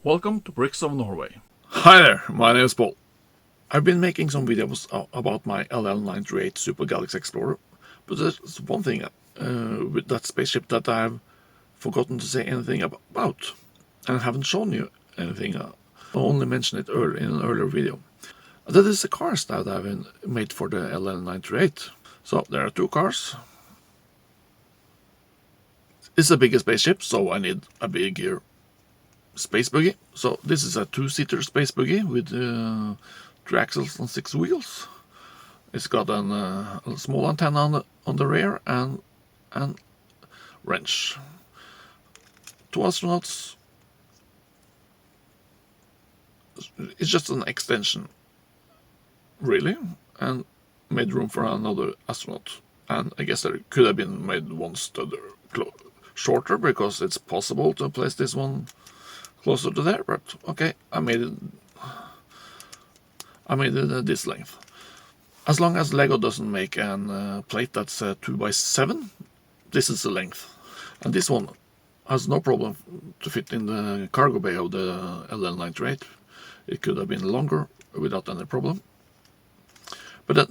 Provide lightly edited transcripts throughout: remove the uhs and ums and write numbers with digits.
Welcome to Bricks of Norway. Hi there, my name is Paul. I've been making some videos about my LL938 Super Galaxy Explorer, but there's one thing with that spaceship that I've forgotten to say anything about, and I haven't shown you anything. I only mentioned it in an earlier video. That is the cars that I've made for the LL938. So there are two cars. It's a bigger spaceship, so I need a bigger space buggy. So this is a two-seater space buggy with 3 axles and 6 wheels. It's got a small antenna on the rear and wrench. 2 astronauts. It's just an extension, really, and made room for another astronaut. And I guess there could have been made one stud shorter, because it's possible to place this one closer to there, but okay, I made it this length. As long as Lego doesn't make a plate that's 2x7, this is the length. And this one has no problem to fit in the cargo bay of the LL938. It could have been longer without any problem. But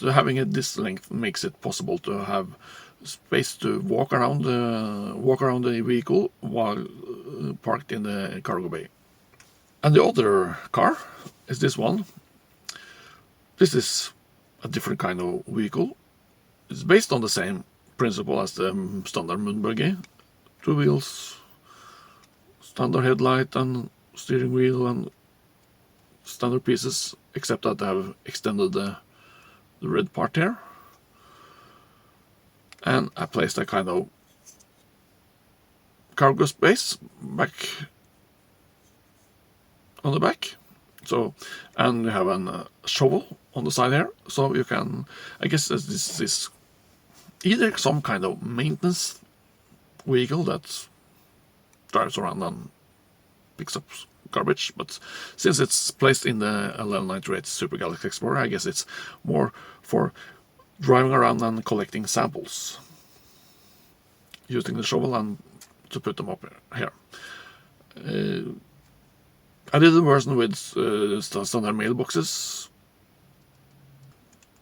having it this length makes it possible to have space to walk around the vehicle while parked in the cargo bay. And the other car is this one. This is a different kind of vehicle. It's based on the same principle as the standard Moonbuggy. 2 wheels, standard headlight and steering wheel and standard pieces, except that they have extended the red part here. And I placed a kind of cargo space back on the back. So, and you have a shovel on the side here, so you can, I guess this is either some kind of maintenance vehicle that drives around and picks up garbage, but since it's placed in the LL938 Super Galaxy Explorer, I guess it's more for driving around and collecting samples, using the shovel and to put them up here. I did a version with standard mailboxes.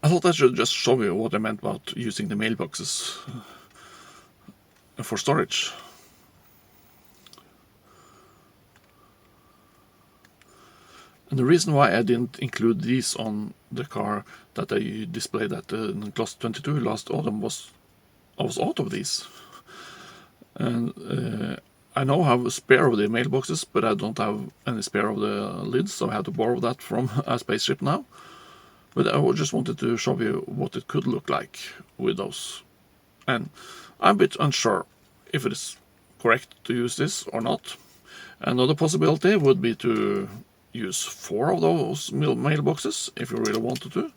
I thought I should just show you what I meant about using the mailboxes for storage. And the reason why I didn't include these on the car that I displayed at Class 22 last autumn was I was out of these. And I now have a spare of the mailboxes, but I don't have any spare of the lids, so I have to borrow that from a spaceship now. But I just wanted to show you what it could look like with those. And I'm a bit unsure if it is correct to use this or not. Another possibility would be to use 4 of those mailboxes, if you really wanted to.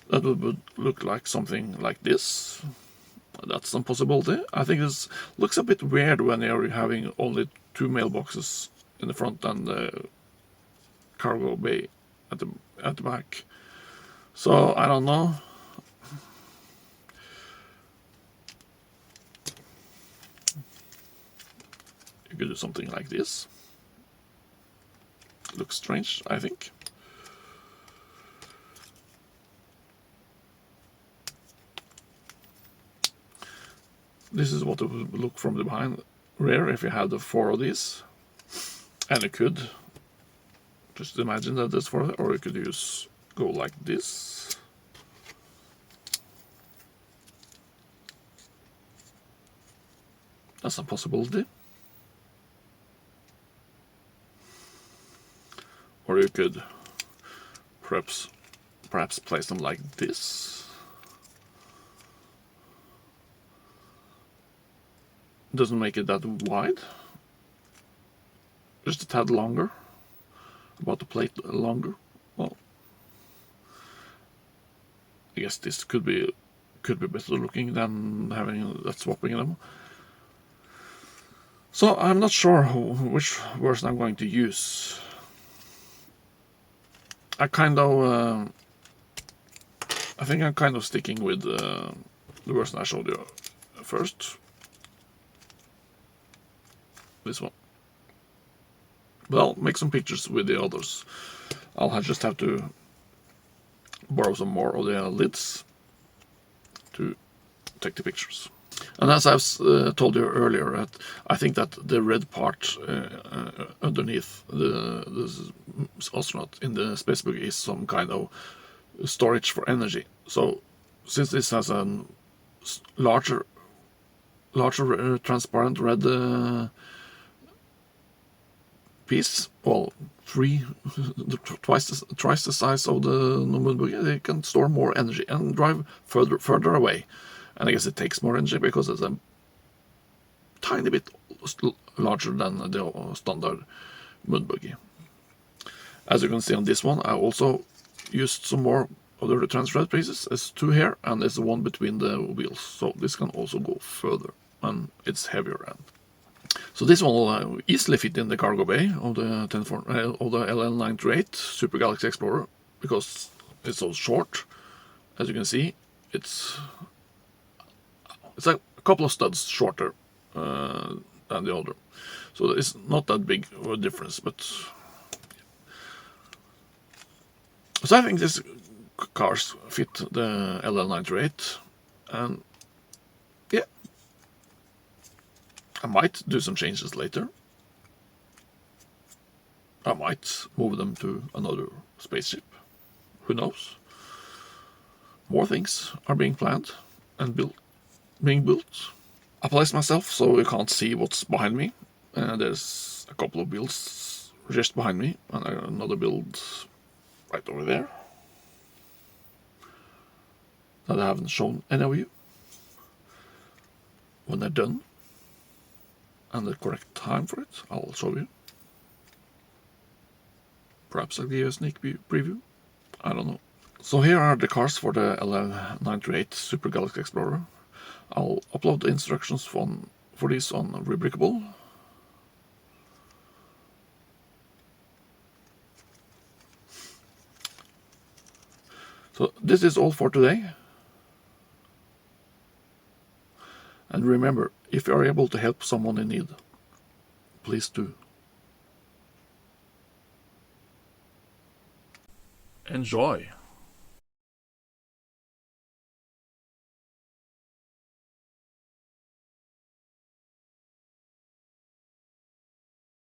That would look like something like this. That's some possibility. I think this looks a bit weird when you're having only 2 mailboxes in the front and the cargo bay at the back. So I don't know. You could do something like this. Looks strange, I think. This is what it would look from the behind rear if you had the 4 of these. And you could just imagine that there's 4, or you could go like this. That's a possibility. Or you could perhaps place them like this. Doesn't make it that wide. Just a tad longer. About the plate longer. Well, I guess this could be better looking than having that swapping them. So I'm not sure which version I'm going to use. I think I'm kind of sticking with the version I showed you first. This one. But I'll make some pictures with the others. Just have to borrow some more of the lids to take the pictures. And as I've told you earlier, I think that the red part underneath the astronaut in the space buggy is some kind of storage for energy. So since this has a larger transparent red piece, well, twice the size of the Moonbuggy, they can store more energy and drive further away. And I guess it takes more energy because it's a tiny bit larger than the standard Moonbuggy. As you can see on this one, I also used some more of the trans red pieces. There's two here, and there's one between the wheels, so this can also go further, and it's heavier. So this one will easily fit in the cargo bay of the LL938 Super Galaxy Explorer, because it's so short. As you can see, it's a couple of studs shorter than the other, so it's not that big of a difference. But so I think these cars fit the LL938, and yeah, I might do some changes later. I might move them to another spaceship. Who knows? More things are being planned and being built. I placed myself so you can't see what's behind me. There's a couple of builds just behind me, and another build right over there that I haven't shown any of you. When they're done and the correct time for it, I'll show you. Perhaps I'll give you a sneak preview. I don't know. So here are the cars for the LL938 Super Galaxy Explorer. I'll upload the instructions for these on Rebrickable. So this is all for today. And remember, if you are able to help someone in need, please do. Enjoy.